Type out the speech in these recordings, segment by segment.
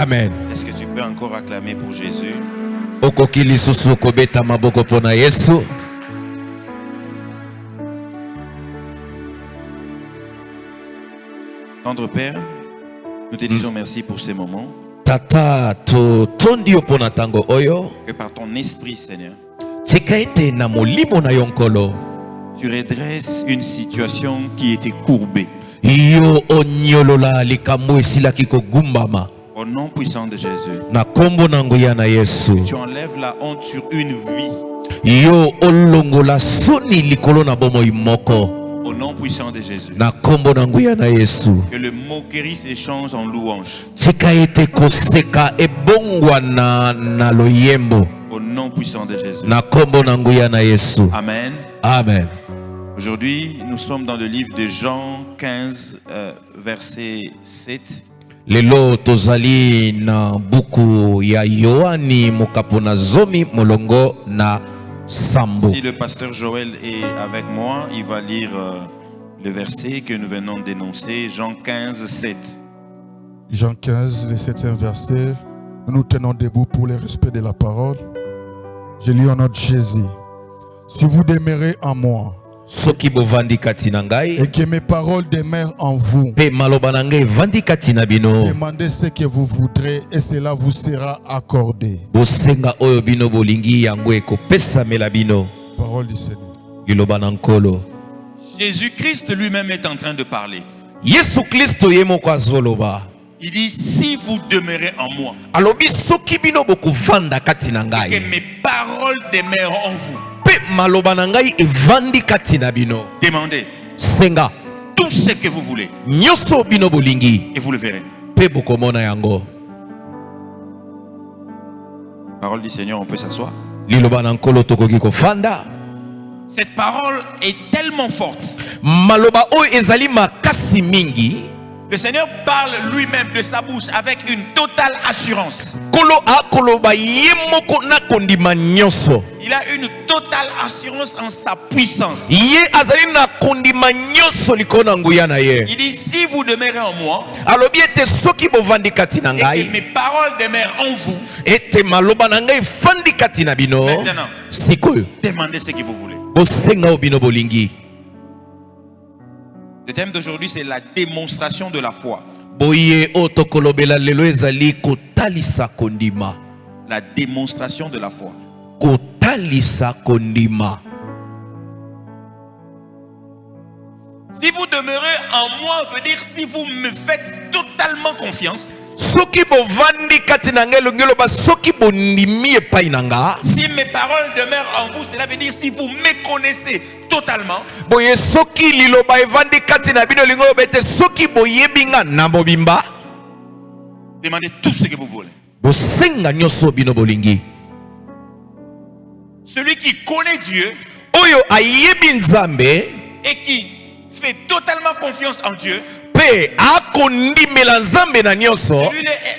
Amen. Est-ce que tu peux encore acclamer pour Jésus? Okoki lisusu kobeta maboko pona Yesu. Tendre Père, nous te disons merci pour ces moments. Tata to tondio pona tango oyo. Que par ton esprit, Seigneur, Tikaete na molimo na yonkolo. tu redresses une situation qui était courbée. Yo onyolola likambo esila kiko gumbama. Au nom puissant de Jésus, Na kombo nanguya na Yesu. tu enlèves la honte sur une vie. Yo olongola soni likolo na bomo imoko. Au nom puissant de Jésus, Na kombo nanguya na Yesu. que le moquerie s'échange en louange. Tikaete koseka ebongwa na loyembo. Au nom puissant de Jésus. Na kombo nanguya na Yesu. Amen. Amen. Aujourd'hui, nous sommes dans le livre de Jean 15, verset 7. Lelo tozali na buku ya Yohani mokapona zomi molongo na sambo. Si le pasteur Joël est avec moi, il va lire le verset que nous venons d'énoncer, Jean 15, 7. Jean 15, le 7e verset. Nous nous tenons debout pour le respect de la parole. Je lis au nom de Jésus. Si vous demeurez en moi, Soki bovandi kati na ngai, et que mes paroles demeurent en vous, pe maloba na ngai vandi kati na bino. demandez ce que vous voudrez et cela vous sera accordé. Bosenga oyo bino bolingi yango ekopesamela bino. Parole du Seigneur. Liloba na nkolo. Jésus-Christ lui-même est en train de parler. Yesu Kristo ye moko azoloba. Il dit, si vous demeurez en moi, Alobi soki bino bokovanda kati na que ngai, mes paroles demeurent en vous, pe maloba na ngai evandi kati na bino. demandez Senga tout ce que vous voulez nyonso bino bolingi, et vous le verrez. pe bokomona yango. Parole du Seigneur, on peut s'asseoir. Liloba na nkolo tokoki kofanda. Cette parole est tellement forte. Maloba oyo ezali makasi mingi. Le Seigneur parle lui-même de sa bouche avec une totale assurance. Kolo akoloba ye moko na kondima nyonso. Il a une totale assurance en sa puissance. Ye azali na kondima nyonso likolo na nguya na ye. Il dit, si vous demeurez en moi, Alobi ete soki bovandi kati na et que ngai, mes paroles demeurent en vous, ete maloba na ngai fandi kati na bino. maintenant, Sikoyo demandez ce que vous voulez. bosenga oyo bino bolingi. Le thème d'aujourd'hui, c'est la démonstration de la foi. Boye o tokolobela lelo ezali kotalisa kondima. La démonstration de la foi. Kotalisa kondima. Si vous demeurez en moi, veut dire si vous me faites totalement confiance. Soki bovandi kati na ngai longi loba soki bondimi epai na nga. Si mes paroles demeurent en vous, cela veut dire si vous me connaissez totalement. Boye soki liloba evandi kati na bino lingo loba ete soki boyebi nga na mobimba. Demandez tout ce que vous voulez. Bosenga nyonso bino bolingi. Celui qui connaît Dieu Oyo ayebi nzambe et qui fait totalement confiance en Dieu, pe akondimela nzambe na nyonso.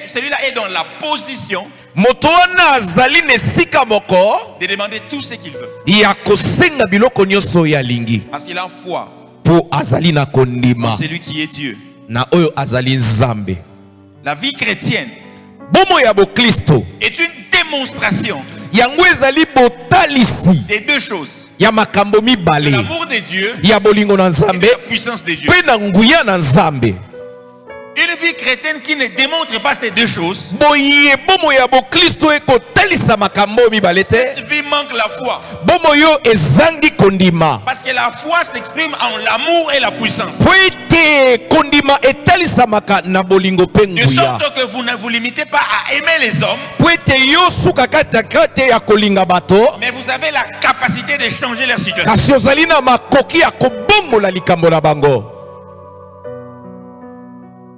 celui-là est dans la position Moto wana azali na esika moko de demander tout ce qu'il veut. ya kosenga biloko nyonso ya lingi. Parce qu'il a foi Po azali na kondima en celui qui est Dieu. na oyo azali nzambe. La vie chrétienne Bomo ya bokristo est une démonstration yango ezali botalisi des deux choses. ya makambo De mibale l'amour de Dieu ya bolingo na et de nzambe la puissance de Dieu. pe na nguya na nzambe. Une vie chrétienne qui ne démontre pas ces deux choses, Boye bomo ya bokristo ekotalisa makambo mibale te. cette vie manque la foi. Bomo yo ezangi kondima. Parce que la foi s'exprime en l'amour et la puissance. Po ete kondima etalisamaka na bolingo pe De nguya. sorte que vous ne vous limitez pas à aimer les hommes, Po ete yo suka kata te ya kolinga bato, mais vous avez la capacité de changer leur situation. kasi ozali na makoki ya kobongola likambo na bango.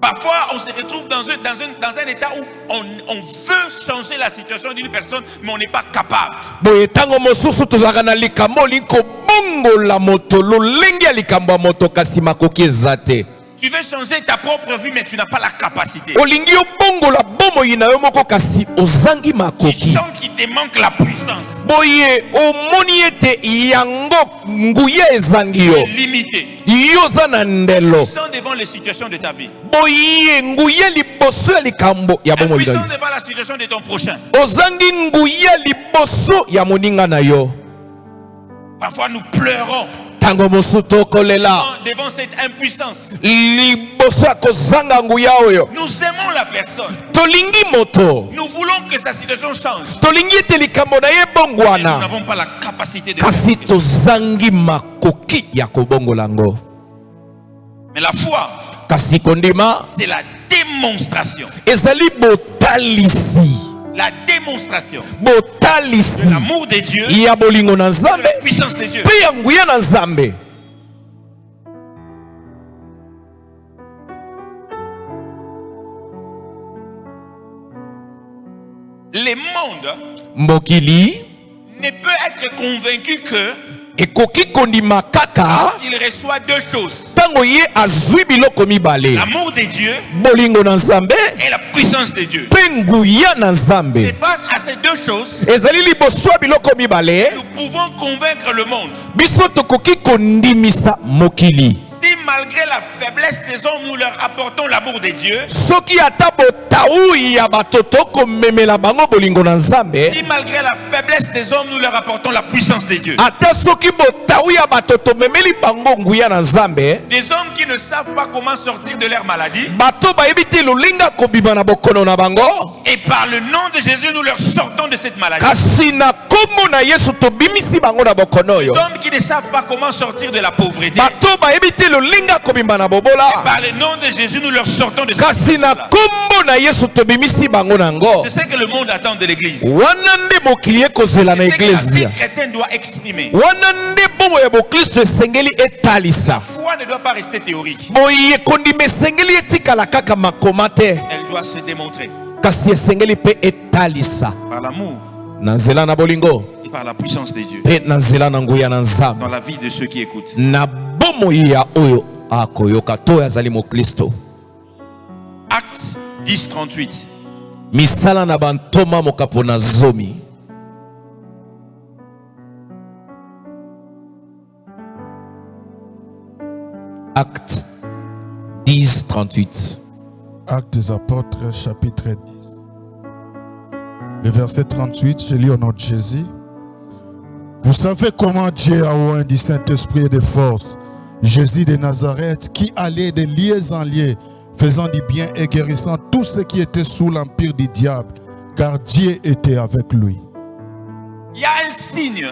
Parfois, on se retrouve dans un état où on veut changer la situation d'une personne, mais on n'est pas capable. Boye tango mosusu tozalaka na likambo liko bongola moto lolenge ya likambo ya moto kasi makoki eza te. Tu veux changer ta propre vie, mais tu n'as pas la capacité. olingi obongola bomoi na yo moko kasi ozangi Tu makoki. sens qu'il te manque la puissance. Boye omoni ete yango nguya ezangi yo. Limité. Yo za na ndelo. Puissant devant les situations de ta vie. Boye nguya liboso ya likambo ya bomoi na yo. Puissant devant la situation de ton prochain. Ozangi nguya liboso ya moninga na yo. Parfois nous pleurons Tango mosuto kolela. devant cette impuissance. Liboso ya kozanga nguya oyo. Nous aimons la personne. Tolingi moto. Nous voulons que sa situation change. Tolingi ete likambo na ye Mais nous bongwana. n'avons pas la capacité de Kasi faire. tozangi makoki ya kobongola ngo. Mais la foi, Kasi kondima c'est la démonstration. ezali botalisi. La démonstration Botalisi de l'amour de Dieu, de ya bolingo na Nzambe la puissance de Dieu. pe ya nguya na Nzambe. Le monde Mbokili ne peut être convaincu que ekoki kondima kaka qu'il reçoit deux choses. tango ye azwi biloko mibale. L'amour de Dieu Bolingo na Nzambe et la puissance de Dieu. pe nguya na Nzambe. C'est face à ces deux choses Ezali liboso ya biloko mibale. nous pouvons convaincre le monde. Biso tokoki kondimisa mokili. Si malgré la faiblesse des hommes, nous leur apportons l'amour de Dieu, Soki ata botawu ya bato tokomemela bango bolingo na Nzambe. si malgré la faiblesse des hommes, nous leur apportons la puissance de Dieu. Ata soki botawu ya bato tomemeli bango nguya na Nzambe. Des hommes qui ne savent pas comment sortir de leur maladie, Bato bayebi te lolinga kobima na bokono na bango. et par le nom de Jésus, nous leur sortons de cette maladie. Kasi na kombo na Yesu tobimisi bango na bokono Des yo. hommes qui ne savent pas comment sortir de la pauvreté, Bato bayebi te lolinga kobima na bobola. par le nom de Jésus, nous leur sortons de cette Kasi na maladie. kombo na Yesu tobimisi bango nango. C'est ce que le monde attend de l'église. Wana nde mokili ekozela na C'est ce que la eglezia. vie chrétienne doit exprimer. Wana nde bomo ya bokristo esengeli etalisa. La foi ne doit pas rester théorique. Boye kondima esengeli etikala kaka makoma te. Elle doit se démontrer Kasi esengeli pe etalisa. par l'amour Na nzela na bolingo et par la puissance de Dieu pe na nzela na nguya na Nzambe. dans la vie de ceux qui écoutent. Na bomo ya oyo akoyoka to azali mokristo. Acte 10, 38. Misala na bantoma mokapo na zomi. Acte 10, 38. Actes des Apôtres, chapitre 10. Le verset 38, je lis au nom de Jésus. Vous savez comment Dieu a oint du Saint-Esprit et de force Jésus de Nazareth, qui allait de lieu en lieu, faisant du bien et guérissant tous ceux qui étaient sous l'empire du diable, car Dieu était avec lui. Il y a un signe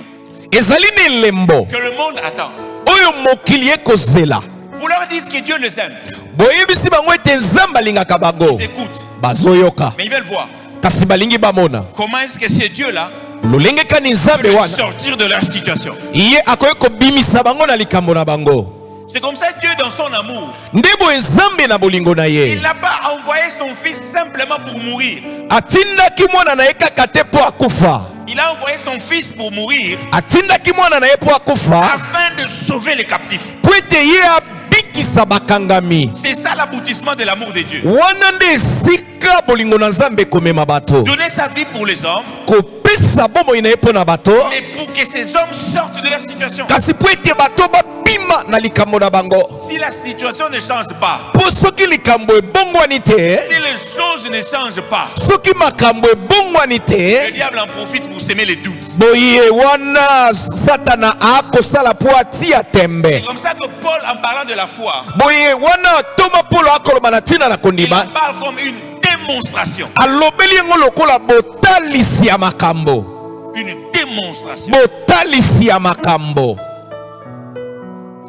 Ezali ne lembo. que le monde attend. Oyo mokili ekozela. Vous leur dites que Dieu les aime. Boyebisi bango ete Nzambe alingaka bango. Ils écoutent, Bazoyoka. mais ils veulent voir Kasi balingi bamona. comment est-ce que ce Dieu-là Lolenge kani Nzambe peut les wana. sortir de leur situation. Iye akoye kobimisa bango na likambo na bango. C'est comme ça Dieu dans son amour. Ndebo Nzambe na bolingo na ye. Il n'a pas envoyé son fils simplement pour mourir. Atindaki mwana na ye kaka te po akufa. Il a envoyé son fils pour mourir Atindaki mwana na ye po akufa. afin de sauver les captifs. Po ete ye abikisa bakangami. C'est ça l'aboutissement de l'amour de Dieu. Wana nde esika bolingo na Nzambe komema bato. Donner sa vie pour les hommes, Kopesa bomoi na ye po na bato. mais pour que ces hommes sortent de leur situation. Kasi po ete bato babima na likambo na bango. Si la situation ne change pas, Po soki likambo ebongwani te. si les choses ne changent pas, Soki makambo ebongwani le te. diable en profite pour semer les doutes. Boye wana satana akosala po atia tembe. C'est comme ça que Paul, en parlant de la foi, Boye wana toma polo akoloba na tina na il kondima. en parle comme une démonstration. Alobeli yango lokola botalisi ya makambo. Une démonstration. Botalisi ya makambo.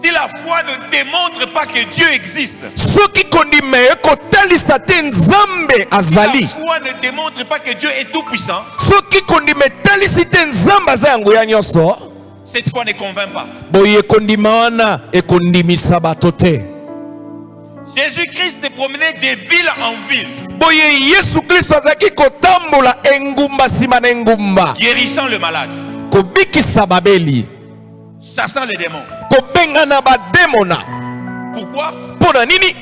Si la foi ne démontre pas que Dieu existe, Soki kondima ekotalisa te Nzambe si la azali. foi ne démontre pas que Dieu est tout puissant, Soki kondima etalisi te Nzambe aza yango ya nyonso. cette foi ne convainc pas. Boye kondima wana ekondimisa bato te. Jésus-Christ s'est promené de ville en ville, Boye Yesu Kristo azaki kotambola engumba sima na engumba. guérissant le malade, Kobikisa babeli. chassant les démons. Kobengana bademona. Pourquoi? Pona nini?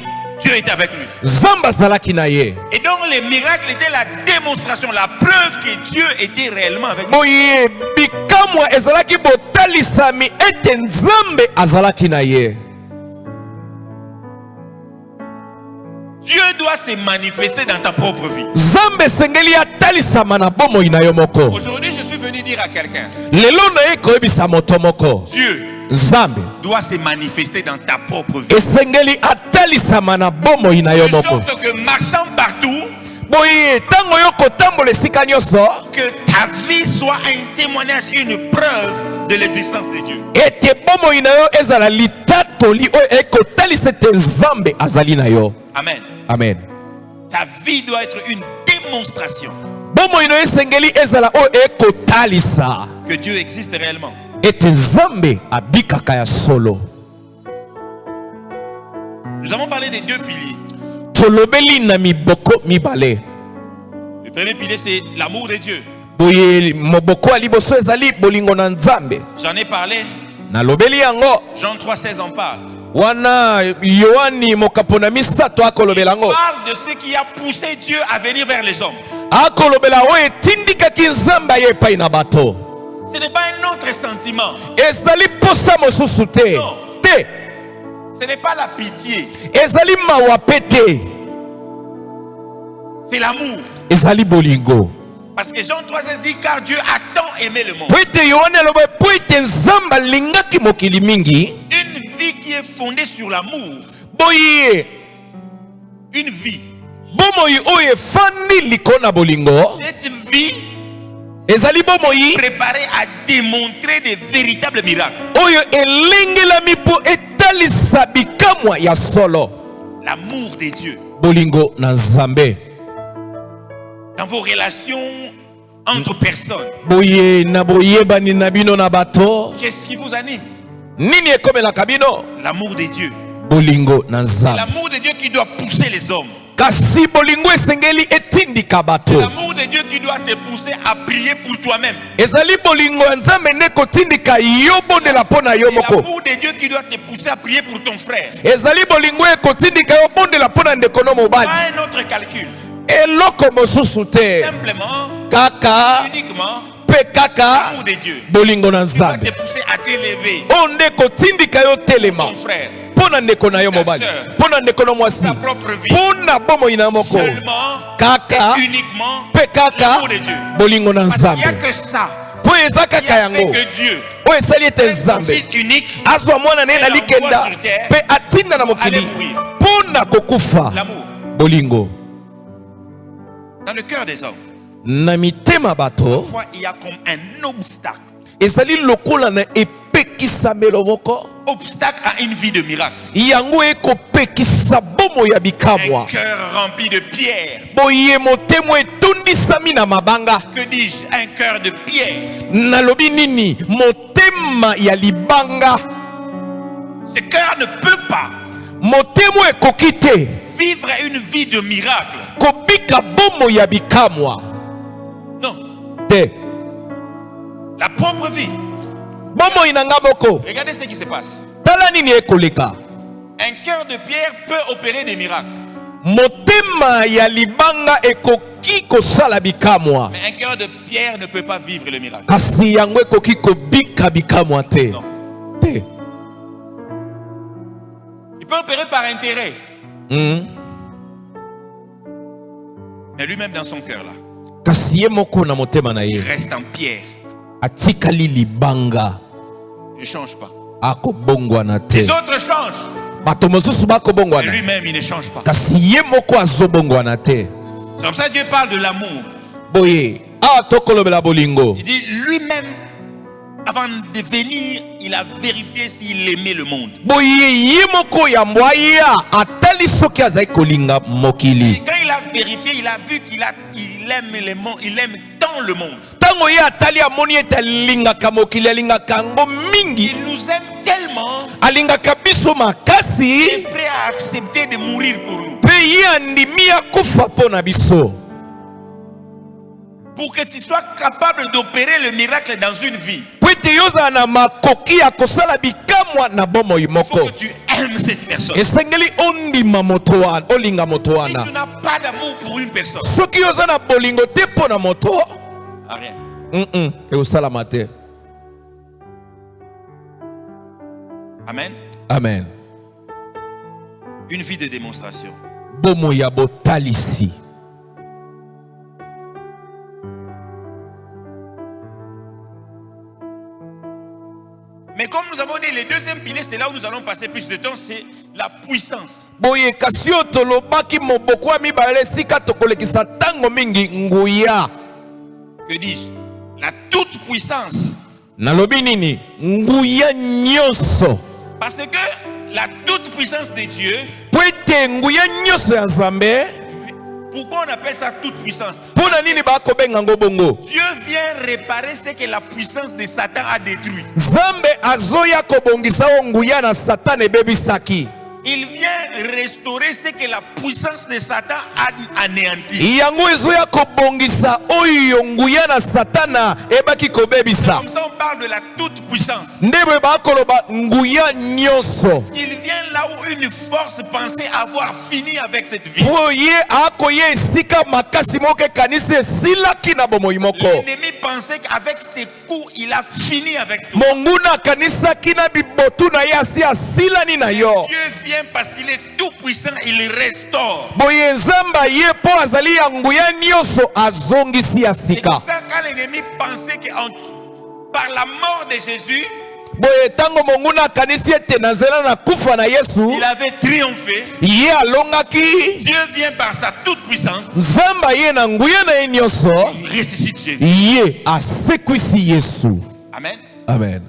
Dieu était avec lui. Nzambe azalaki na ye. Et donc les miracles étaient la démonstration, la preuve que Dieu était réellement avec lui. Boye bikamwa ezalaki botalisami ete Nzambe azalaki na ye. Dieu doit se manifester dans ta propre vie. Nzambe sengeli atalisama na bomoi na yo moko. Aujourd'hui, je suis venu dire à quelqu'un, Lelo na ye koyebisa moto moko. Dieu Nzambe doit se manifester dans ta propre vie. esengeli atalisama na bomoi na yo De moko. sorte que marchant partout, Boye tango yo kotambola esika nyonso que ta vie soit un témoignage, une preuve de l'existence de Dieu. ete bomoi na yo ezala litatoli oyo ekotalisa ete Nzambe azali na yo. Amen. Amen. Ta vie doit être une démonstration Bomoi na yo esengeli ezala oyo ekotalisa que Dieu existe réellement. ete Nzambe abikaka ya solo. Nous avons parlé des deux piliers. Tolobeli na miboko mibale. Le premier pilier, c'est l'amour de Dieu. Boye moboko ya liboso ezali bolingo na Nzambe. J'en ai parlé. Nalobeli yango Jean 3,16 en parle. wana Yohani mokapona misato akolobela Il yango. parle de ce qui a poussé Dieu à venir vers les hommes. Akolobela oyo etindikaki Nzambe aye epai na bato. Ce n'est pas un autre sentiment. Ezali posa mosusu te. Non. Te. Ce n'est pas la pitié. Ezali mawa pe te. C'est l'amour. Ezali bolingo. Parce que Jean 3,16 dit car Dieu a tant aimé le monde. Po ete Yohani aloba po ete Nzambe alingaki mokili mingi. Une vie qui est fondée sur l'amour. Boye Une vie. bomoi oyo efandi likolo na bolingo. Cette vie Ezali bomoi préparée à démontrer des véritables miracles. oyo elengelami po etalisa bikamwa ya solo. L'amour de Dieu. Bolingo na Nzambe. Dans vos relations entre personnes. Boye na boyebani na bino na bato. Qu'est-ce qui vous anime? Nini ekomelaka bino? L'amour de Dieu. Bolingo na Nzambe. L'amour de Dieu qui doit pousser les hommes. Kasi bolingo esengeli etindika bato. L'amour de Dieu qui doit te pousser à prier pour toi-même. Ezali bolingo ya Nzambe nde kotindika yo bondela mpo na yo moko. L'amour de Dieu qui doit te pousser à prier pour ton frère. Ezali bolingo ekotindika yo bondela mpo na ndeko no mobali. Pas un autre calcul. Eloko mosusu te. Simplement, Kaka uniquement, pe kaka l'amour de Dieu bolingo na qui doit Nzambe. te pousser à t'élever. Onde kotindika yo telema. Ton frère. Mpo na ndeko na yo mobali. Mpo na ndeko no mwasi. Ta propre vie. Mpo na bomoi na moko. Seulement, Kaka uniquement, pe kaka l'amour de Dieu. bolingo na Parce qu'il n'y a Nzambe. que ça. Po eza Il n'y kaka a fait yango. que Dieu. Oyo esali ete Son Nzambe Fils unique. azwa mwana naye na Et likenda l'envoie sur terre mpe atinda na mokili aller mourir. mpo na kokufa. L'amour. Bolingo Dans le cœur des hommes. na mitema bato Parfois, il y a comme un obstacle. ezali lokola na epekisamelo moko Obstacle à une vie de miracle. yango ekopekisa bomo ya Un bikamwa. cœur rempli de pierre. Boye motema etondisami na mabanga. Que dis-je? Un cœur de pierre. Nalobi nini? Motema ya libanga. Ce cœur ne peut pas Motema ekoki te vivre une vie de miracle. kobika bomo ya bikamwa Non. te. La propre vie. Bomo inanga moko Regardez ce qui se passe. tala nini ekoleka. Un cœur de pierre peut opérer des miracles. Motema ya libanga ekoki kosala bikamwa. Mais un cœur de pierre ne peut pas vivre le miracle. Kasi yango ekoki kobika bikamwa te. Non. Te. Il peut opérer par intérêt. Mais lui-même dans son cœur là, Kasi ye moko na motema na il ye reste en pierre. atikali libanga Il ne change pas. akobongwana te. Les autres changent. Bato mosusu Mais bakobongwana lui-même il ne change pas. kasi ye moko azobongwana te. C'est comme ça que Dieu parle de l'amour. Boye awa tokolobela bolingo. Il dit lui-même, avant de venir, il a vérifié s'il aimait le monde. Boye ye moko ya mbwaya atali soki azali kolinga Et mokili. quand il a vérifié, il a vu qu'il aime le monde, il aime tant le monde. Tango ye atali amoni ete alingaka mokili alingaka yango mingi Il nous aime tellement alingaka biso qu'il est makasi prêt à accepter de mourir pour nous. mpe ye andimi akufa mpo na biso. Pour que tu sois capable d'opérer le miracle dans une vie, Po ete yo ozala na makoki ya kosala bikamwa na bomoi il faut moko. que tu aimes cette personne. esengeli ondima moto wana, olinga moto Si wana. tu n'as pas d'amour pour une personne, Soki oza na bolingo te mpo na moto, rien. ekosalama te. Amen. Amen. Une vie de démonstration. Bomo ya botalisi. Mais comme nous avons dit, le deuxième pilier, c'est là où nous allons passer plus de temps, c'est la puissance. Boye kasi oyo tolobaki moboko ya mibale esika tokolekisa ntango mingi nguya. Que dis-je? La toute puissance. Nalobi nini? Nguya nyonso. Parce que la toute puissance de Dieu, Po ete nguya nyonso ya Nzambe, pourquoi on appelle ça toute puissance? mpona nini bakobenga yango bongo? Dieu vient réparer ce que la puissance de Satan a détruit. Nzambe azoya kobongisa oyo nguya na Satana ebebisaki. Il vient restaurer ce que la puissance de Satan a anéanti. Yango ezoya kobongisa oyo nguya na Satana ebaki kobebisa. Comme ça, on parle de la toute puissance. Ndebe bakoloba nguya nyonso. Il vient là où une force pensait avoir fini avec cette vie. Oye akoye esika makasi moko ekanisi esilaki na bomoi moko. L'ennemi pensait qu'avec ses coups, il a fini avec tout. Monguna akanisaki na bibotu na ye asi asilani na yo. Dieu vient parce qu'il est tout puissant, il restaure. Boye Nzamba ye po azali ya nguya nyonso azongisi ya C'est sika. comme ça quand l'ennemi pensait que par la mort de Jésus, Boye tango monguna akanisi ete na nzela na kufa na Yesu, il avait triomphé. ye alongaki. Dieu vient par sa toute puissance, Nzamba ye na nguya na ye nyonso, il ressuscite Jésus. ye asekwisi Yesu. Amen. Amen.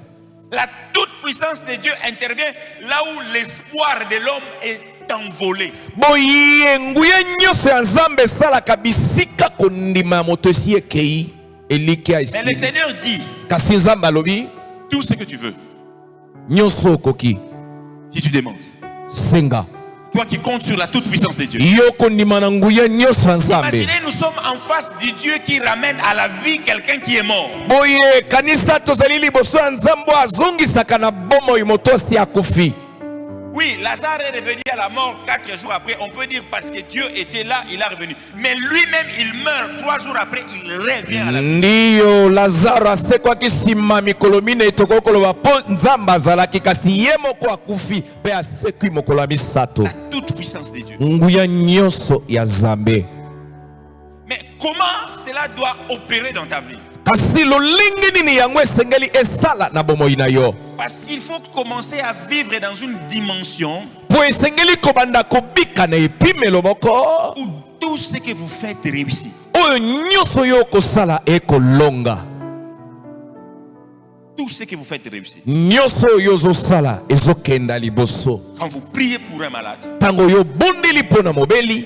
La toute puissance de Dieu intervient là où l'espoir de l'homme est envolé. Boye nguya nyonso ya Nzambe esalaka bisika kondima ya moto esi ekei eliki ya Mais le esili. Seigneur dit, Kasi Nzambe alobi tout ce que tu veux, nyonso okoki si tu demandes. senga. Toi qui comptes sur la toute puissance de Dieu. Yo kondima na nguya nyonso ya Nzambe. Imaginez, nous sommes en face du Dieu qui ramène à la vie quelqu'un qui est mort. Boye kanisa tozali liboso ya Nzambe azongisaka na bomoi moto esi akufi. Oui, Lazare est revenu à la mort 4 jours après. On peut dire parce que Dieu était là, il est revenu. Mais lui-même, il meurt 3 jours après, il revient à la vie. Ndiyo Lazaro asekwaki nsima mikolo mine tokoki koloba mpo Nzambe azalaki kasi ye moko akufi mpe asekwi mokolo ya misato. La toute puissance de Dieu. Nguya nyonso ya Nzambe. Mais comment cela doit opérer dans ta vie? Kasi lolingi nini yango esengeli esala na bomoi na yo? Parce qu'il faut commencer à vivre dans une dimension Po esengeli kobanda kobika na epimelo moko où tout ce que vous faites réussit. oyo nyonso yo okosala ekolonga. Tout ce que vous faites réussit. Nyonso oyo ozosala ezokenda liboso. Quand vous priez pour un malade, Tango yo bondeli mpo na mobeli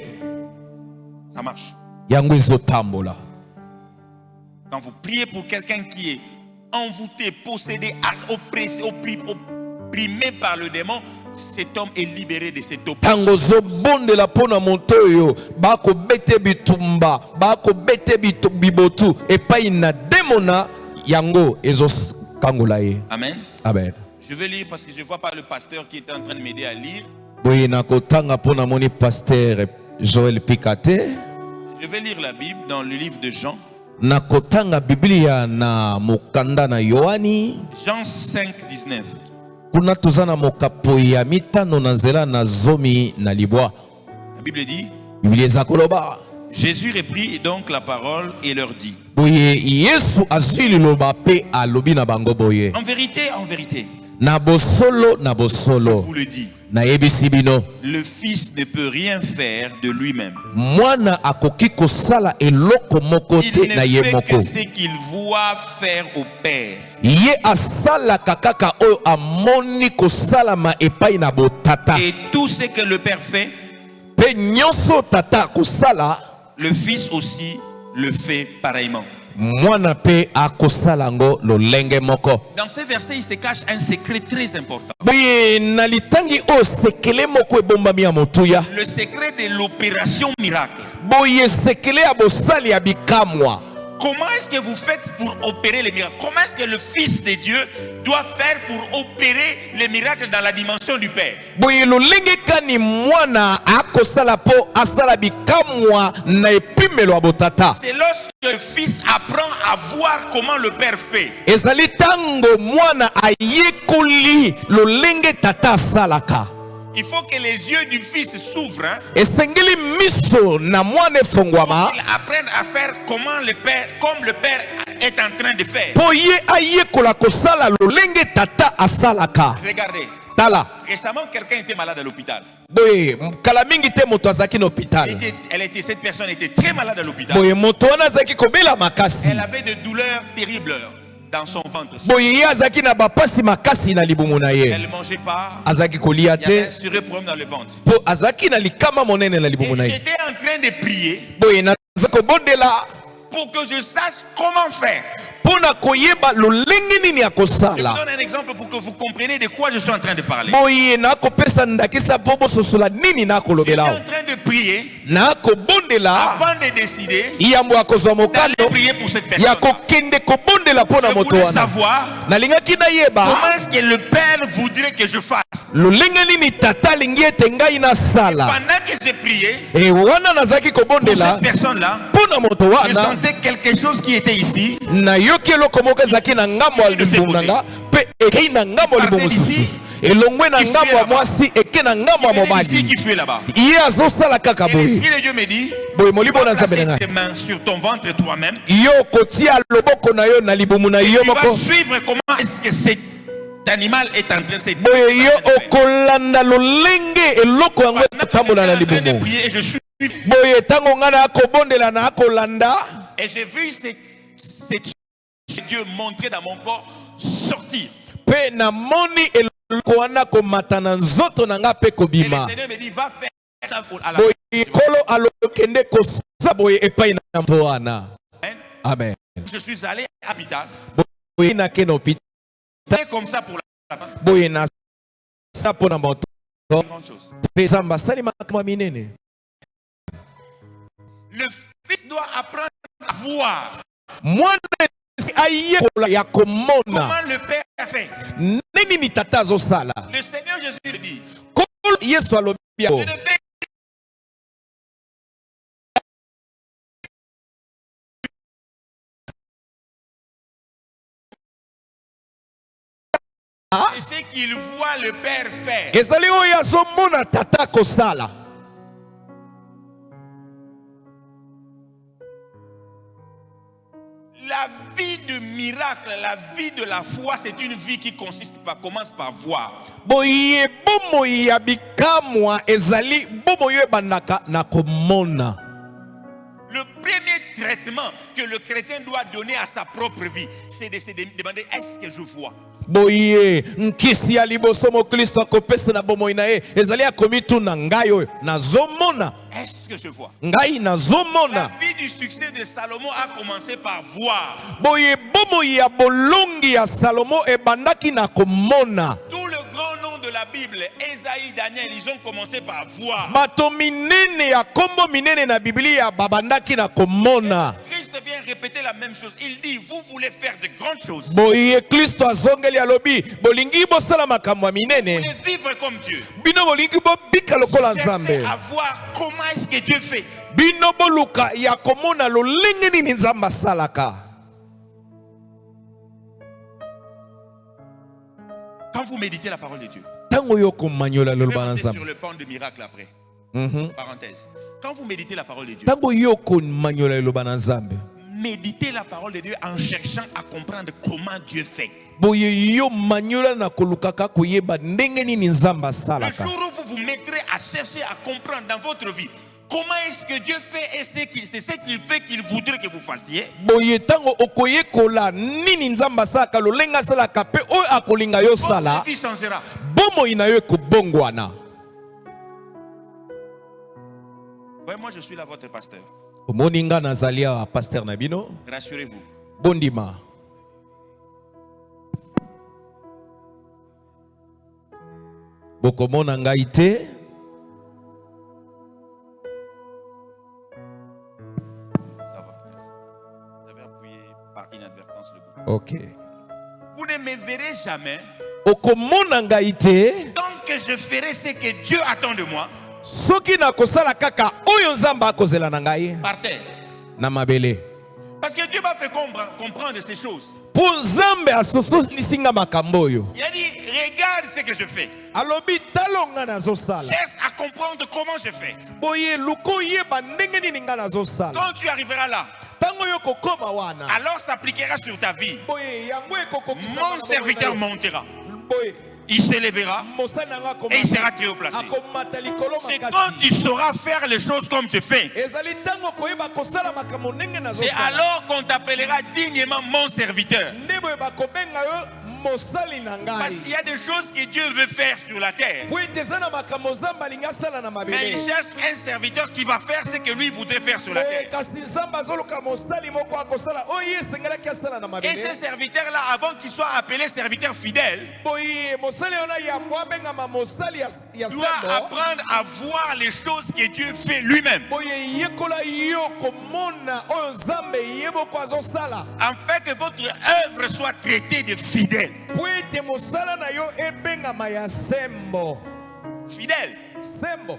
ça marche. yango ezotambola. Quand vous priez pour quelqu'un qui est envoûté, possédé, oppressé, opprimé par le démon, cet homme est libéré de cette oppression. Tango zobondela mpo na moto oyo bakobete bitumba bakobete bibotu epai na demona yango ezokangola ye. Amen. Amen. Je vais lire parce que je ne vois pas le pasteur qui est en train de m'aider à lire. Boye nakotanga mpo na moni pasteur Joël Pikate. Je vais lire la Bible dans le livre de Jean. Nakotanga Biblia na mokanda na Yohani. Jean 5, 19. Kuna tozana mokapo ya mitano na nzela na zomi na libwa. La Bible dit, Biblia eza koloba. Jésus reprit donc la parole et leur dit, Boye Yesu azwi liloba pe alobi na bango boye. en vérité, Na bosolo na je bosolo. vous le dis, Na yebisi bino. le Fils ne peut rien faire de lui-même. Mwana akoki kosala eloko moko Il te ne na ye fait moko. que ce qu'il voit faire au Père. Ye asalaka kaka oyo amoni kosalama epai na botata. Et tout ce que le Père fait, Pe nyonso tata kosala, le Fils aussi le fait pareillement. mwana pe akosala ngo lolenge moko. Dans ce verset, il se cache un secret très important. Boye na litangi o sekele moko ebombami ya motuya. Le secret de l'opération miracle. Boye sekele ya bosali ya bikamwa. Comment est-ce que vous faites pour opérer les miracles? Comment est-ce que le Fils de Dieu doit faire pour opérer les miracles dans la dimension du Père? Boye lolenge kani mwana akosala po asala bikamwa na epimelo abotata. C'est lorsque le Fils apprend à voir comment le Père fait. Ezali tango mwana ayekoli lolenge tata salaka. Il faut que les yeux du Fils s'ouvrent. Esengeli miso na mwana efongwama. Il apprenne à faire comment le Père, comme le Père est en train de faire. Poye ayekola kosala lolenge tata asalaka. Regardez. Tala. Récemment, quelqu'un était malade à l'hôpital. Boye kala mingi te moto azaki na hôpital. Cette personne était très malade à l'hôpital. Boye moto wana azaki kobela makasi. Elle avait de douleurs terribles dans son ventre. Boye azaki na bapasi makasi na libumu na ye. Elle ne mangeait pas. Azaki kolia Il y avait un te. sérieux problème dans le ventre. Po azaki na likama monene na libumu na Et ye. j'étais en train de prier Boye na zakobondela pour que je sache comment faire. pona koyeba lolenge nini ya Je vous kosala. donne un exemple pour que vous compreniez de quoi je suis en train de parler. Boye na kopesa ndakisa po bososola nini na J'étais kolobela en train de prier na kobondela avant de décider yambo ya kozwa d'aller mokano prier pour cette ya personne. kokende kobondela pona Je moto voulais wana. savoir Nalingaki nayeba comment est-ce que le Père voudrait que je fasse. lolenge nini tata alingi ete ngai nasala. Pendant que j'ai prié E wana nazaki pour kobondela cette personne-là, pona moto je wana sentais quelque chose qui était ici. nayoki eloko moko ezalaki na ngambo ya libumu na nga mpe ekei na ngambo ya libumu mosusu elongwe na ngambo ya mwasi eke na ngambo ya Il y a ici mobali qui fuit là-bas. ye azosala kaka Et boye. l'Esprit de Dieu me dit, Boye tu molimo vas na nzambe na placer ngai tes mains sur ton ventre toi-même. yo kotia loboko na yo na libumu na yo Tu vas moko suivre comment est-ce que cet animal est en train de se boye yo okolanda lolenge eloko yango ekotambola na en train de libumu prier et je suis. boye ntango ngai na akobondela na akolanda Et j'ai vu cette Dieu montrer dans mon corps sortir. mpe namoni eloko wana komata na nzoto na nga mpe Et le kobima. Seigneur me dit, va faire ça à la Boye kolo alokende kosa boye epai na moto wana. fin. Amen. Je suis allé à l'hôpital. Boye nake na hôpital C'est comme ça pour la boye na sa mpona moto grande chose. mpe nzambe asali makambo minene. Le Fils doit apprendre à voir Mwana ayekola ya komona comment le Père a fait. nini ni tata azosala. Le Seigneur Jésus le dit. Kolo Yesu alobi Je yango. ne vais c'est ce qu'il voit le Père faire. Ezali oyo azomona tata kosala. La vie de miracle, la vie de la foi, c'est une vie qui commence par voir. Boye bomo ya bikamwa ezali bomo yo ebandaka na komona. Le premier traitement que le chrétien doit donner à sa propre vie, c'est de se demander, est-ce que je vois? Boye nkisi ya liboso mo Kristo akopesa na bomo na ye ezali akomi tu na ngai oyo nazomona. Est-ce que je vois? Ngai La nazomona. vie du succès de Salomon a commencé par voir. Boye bomo ya bolongi ya Salomo ebandaki na komona. Tout le grand nom de la Bible, Ésaïe, Daniel, ils ont commencé par voir. Bato minene ya kombo minene na Biblia babandaki na komona. Christ vient répéter la même chose. Il dit, vous voulez faire de grandes choses. Boye Kristo azongeli alobi bolingi bosala makambo ya Vous minene. voulez vivre comme Dieu. Bino bolingi bobika lokola Cherchez Nzambe. à voir comment est-ce que Dieu fait. Bino boluka ya komona lolenge nini Nzambe asalaka. Quand vous méditez la parole de Dieu, Tango yo komanyola je vais loloba na rentrer Nzambe. sur le pan de miracle après. Parenthèse. Quand vous méditez la parole de Dieu, Tango yo komanyola loloba na Nzambe. méditez la parole de Dieu en cherchant à comprendre comment Dieu fait. Boye yo manyola na kolukaka koyeba ndenge nini Nzambe Le asalaka. jour où vous vous mettrez à chercher à comprendre dans votre vie comment est-ce que Dieu fait et c'est ce qu'il fait qu'il voudrait que vous fassiez, Boye tango okoyekola nini Nzambe asalaka lolenga asalaka pe oyo akolinga yo sala. votre vie changera. Bomo ina yo ekobongwana. Ouais, moi je suis là votre pasteur. Omoni nga nazali ya pasteur na bino. Rassurez-vous. Bondima. Bokomona ngai te. Ça va. Merci. Vous avez par inadvertance le bouton. Ok. Vous ne me verrez jamais Okomona ngai te tant que je ferai ce que Dieu attend de moi soki nakosala kaka oyo Nzambe akozela na ngai par terre. na mabele. Parce que Dieu m'a fait comprendre ces choses. Po Nzambe asosolisinga makambo oyo. Il a dit, regarde ce que je fais. Alobi talonga nazosala. Cherche à comprendre comment je fais. Boye luko yeba ndenge nini nga nazosala. Quand tu arriveras là, Tango yo kokoma wana. alors s'appliquera sur ta vie. Boye yango ekokokisa Mon serviteur montera. Boye Il s'élèvera mosana nga et il sera très haut placé. akomata likolo C'est makasi. quand tu sauras faire les choses comme je fais. Ezali tango koyeba kosala makambo ndenge C'est nazosala. alors qu'on t'appellera dignement mon serviteur. Nde boye bakobenga yo mosali na Parce ngai. qu'il y a des choses que Dieu veut faire sur la terre. Po ete eza na makambo Nzambe alingi asala na Mais mabele. il cherche un serviteur qui va faire ce que lui voudrait faire sur la Boye terre. kasi Nzambe azoluka mosali moko akosala oyo ye esengelaki asala na Et mabele. ces serviteurs-là, avant qu'ils soient appelés serviteurs fidèles, Boye mosali wana yambo abengama mosali ya doit sembo. apprendre à voir les choses que Dieu fait lui-même. Boye yekola yo komona oyo Nzambe yeboko azosala. Afin que votre œuvre soit traitée de fidèle. Po ete mosala na yo ebengama ya sembo. Fidèle, Sembo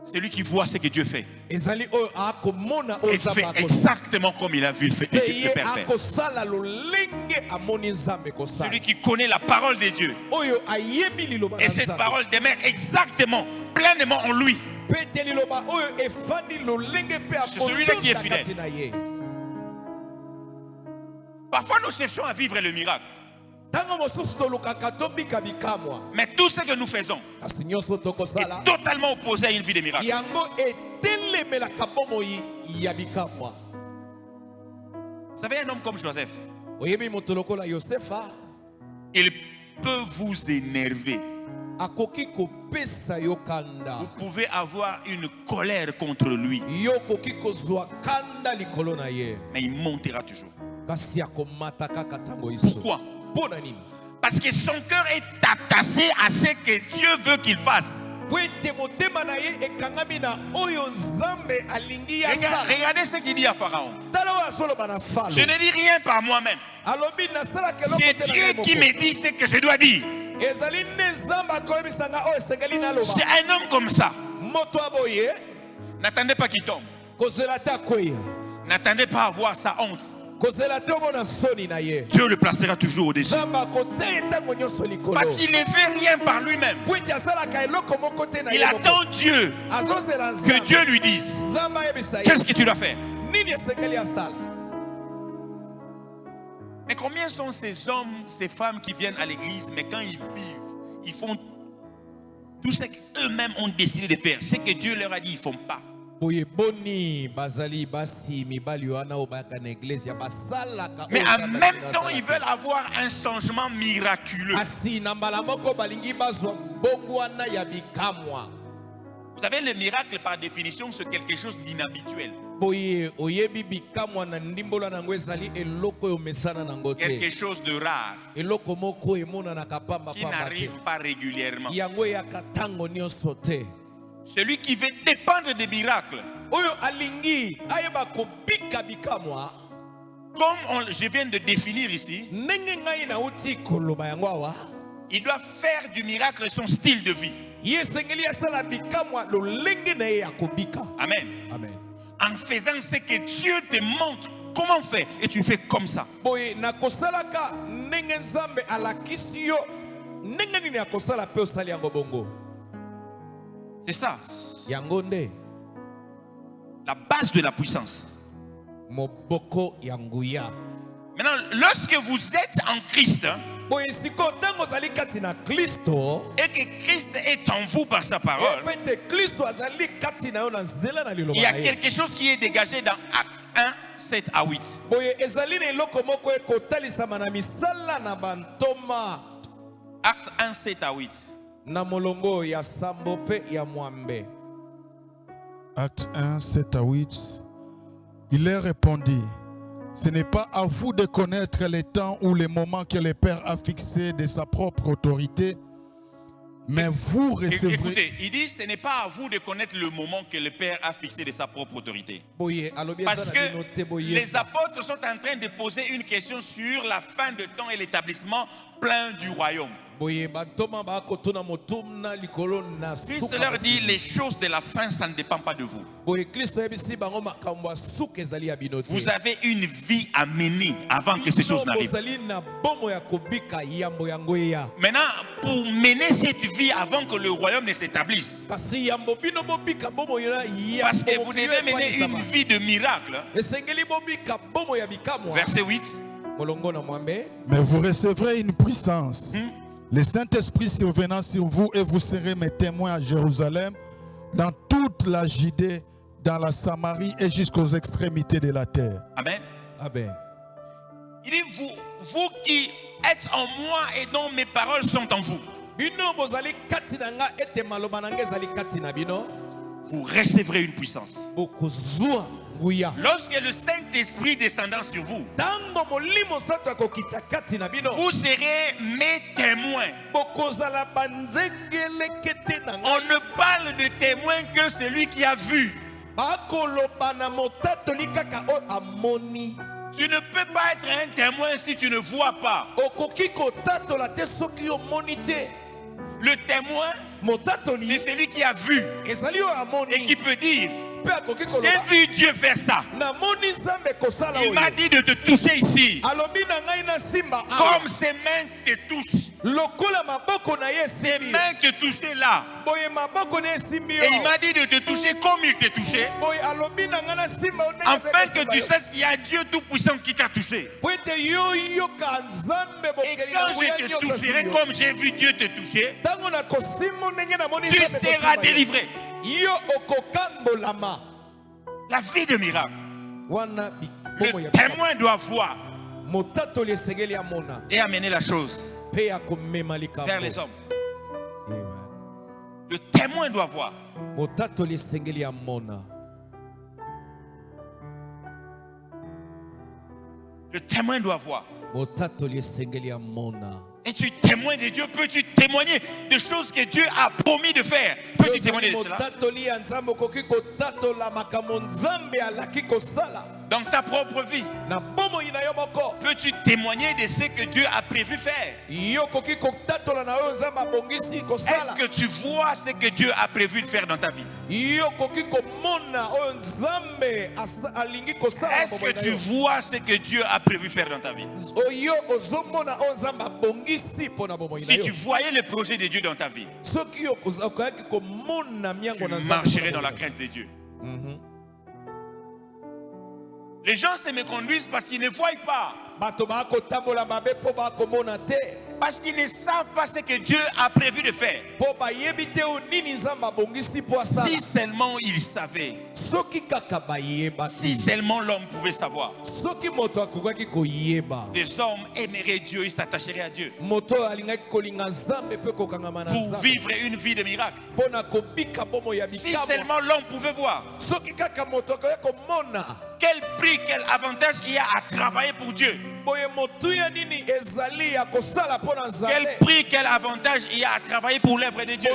celui qui voit ce que Dieu fait ezali oyo akomona oyo et Nzambe fait akosala. exactement comme il a vu le Pe ye Père faire. akosala lolenge amoni Nzambe kosala. Celui qui connaît la parole de Dieu. Oyo ayebi liloba Et na cette Nzambe. parole demeure exactement, pleinement en lui. Pe ete liloba oyo efandi lolenge pe C'est celui-là qui est akotonda fidèle. kati na ye. Parfois nous cherchons à vivre le miracle. Tango mosusu tolukaka tobika bikamwa. Mais tout ce que nous faisons Kasi nyonso est tokosala totalement opposé à une vie de miracle. yango etelemelaka bomoi ya bikamwa. Vous savez, un homme comme Joseph, Oyebi moto lokola Yosefa il peut vous énerver. akoki kopesa yo kanda. Vous pouvez avoir une colère contre lui, Yo koki kozwa kanda likolo na ye. mais il montera toujours. Kasi akomata kaka tango iso. Pourquoi? Pona nini? Parce que son cœur est attaché à ce que Dieu veut qu'il fasse. Po ete motema na ye ekangami na oyo Nzambe alingi asala. Regardez ce qu'il dit à Pharaon. Tala oyo asoloba na Falo. Je ne dis rien par moi-même. Alobi nasala keloko C'est te na Dieu ngai qui moko. me dit ce que je dois dire. Ezali nde Nzambe akoyebisa nga oyo esengeli naloba. C'est un homme comme ça. Moto aboye N'attendez pas qu'il tombe. kozela te akoya. N'attendez pas à voir sa honte. Kozela te omona soni na ye. Dieu le placera toujours au-dessus. Nzambe akotia ye ntango nyonso likolo. Parce qu'il ne fait rien par lui-même. Po ete asalaka eloko moko te na Il ye moko. attend Dieu, Azozela que Nzambe. Dieu lui dise, Nzambe ayebisa ye. qu'est-ce que tu dois faire? Nini esengeli asala? Mais combien sont ces hommes, ces femmes qui viennent à l'église, mais quand ils vivent, ils font tout ce qu'eux-mêmes ont décidé de faire. Ce que Dieu leur a dit, ils ne font pas. Boye boni bazali basi mibali wana obaka na église ya basalaka. Mais en même temps, ils veulent avoir un changement miraculeux. Asi na mbala moko balingi bazwa bongo wana ya bikamwa. Vous savez, le miracle, par définition, c'est quelque chose d'inhabituel. Boye oyebi bikamwa na ndimbola nango ezali eloko yo mesana nango te. Quelque chose de rare, Eloko moko emona na kapamba qui pamba te. n'arrive pas régulièrement. Yango ya katango nyonso te. Celui qui veut dépendre des miracles, Oyo alingi ayeba kopika bikamwa. comme je viens de définir ici, Ndenge ngai na uti koloba yango awa. il doit faire du miracle son style de vie. Yesengeli asala bikamwa lolenge na ye ya kobika. Amen. Amen. En faisant ce que Dieu te montre comment faire, et tu fais comme ça. Boye na kosalaka ndenge Nzambe alakisi yo ndenge nini ya kosala pe osali yango bongo. C'est ça, Yango nde la base de la puissance. moboko ya nguya. Maintenant, lorsque vous êtes en Christ, hein, Boye siko tango ozali kati na Kristo et que Christ est en vous par sa parole, epete Kristo azali kati na yo na nzela na liloba il y a na ye. quelque chose qui est dégagé dans Acte 1, 7 à 8. Boye ezali na eloko moko ekotalisama na misala na bantoma Acte 1, 7 à 8. na molongo ya sambo pe ya mwambe. Acte 1, 7 à 8. Il leur répondit, ce n'est pas à vous de connaître les temps ou les moments que le Père a fixés de sa propre autorité, Mais vous recevrez... Écoutez, il dit ce n'est pas à vous de connaître le moment que le Père a fixé de sa propre autorité. Parce que les apôtres sont en train de poser une question sur la fin de temps et l'établissement plein du royaume. Christ leur dit les choses de la fin, ça ne dépend pas de vous. Vous avez une vie à mener avant que ces choses n'arrivent. Maintenant, pour mener cette vie avant que le royaume ne s'établisse, parce que vous devez mener une vie de miracle. Verset 8. Mais vous recevrez une puissance. Le Saint-Esprit survenant sur vous et vous serez mes témoins à Jérusalem, dans toute la Judée, dans la Samarie et jusqu'aux extrémités de la terre. Amen. Amen. Il dit, vous qui êtes en moi et dont mes paroles sont en vous, vous recevrez une puissance. Lorsque le Saint-Esprit descendant sur vous, vous serez mes témoins. On ne parle de témoin que celui qui a vu. Tu ne peux pas être un témoin si tu ne vois pas. Le témoin, c'est celui qui a vu et qui peut dire, j'ai vu Dieu faire ça. Il m'a dit de te toucher ici. Comme ses mains te touchent. Ses mains te touchaient là. Et il m'a dit de te toucher comme il t'a touché. Afin que tu saches qu'il y a un Dieu tout-puissant qui t'a touché. Et quand je te toucherai comme j'ai vu Dieu te toucher, tu seras délivré. La vie de miracle. Le témoin doit voir et amener la chose vers les hommes. Le témoin doit voir. Le témoin doit voir. Et tu témoins de Dieu, peux-tu témoigner de choses que Dieu a promis de faire? Peux-tu témoigner de cela? Dans ta propre vie, peux-tu témoigner de ce que Dieu a prévu faire? Est-ce que tu vois ce que Dieu a prévu de faire dans ta vie? Est-ce que tu vois ce que Dieu a prévu faire dans ta vie? Si tu voyais le projet de Dieu dans ta vie, tu marcherais dans la crainte de Dieu. Les gens se méconduisent parce qu'ils ne voient pas. Parce qu'ils ne savent pas ce que Dieu a prévu de faire. Si seulement ils savaient. Si seulement l'homme pouvait savoir. Les hommes aimeraient Dieu, ils s'attacheraient à Dieu. Pour vivre une vie de miracle. Si seulement l'homme pouvait voir. Quel prix, quel avantage il y a à travailler pour Dieu. Quel prix, quel avantage il y a à travailler pour l'œuvre de Dieu.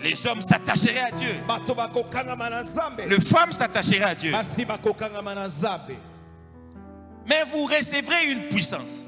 Les hommes s'attacheraient à Dieu. Les femmes s'attacheraient à Dieu. Mais vous recevrez une puissance.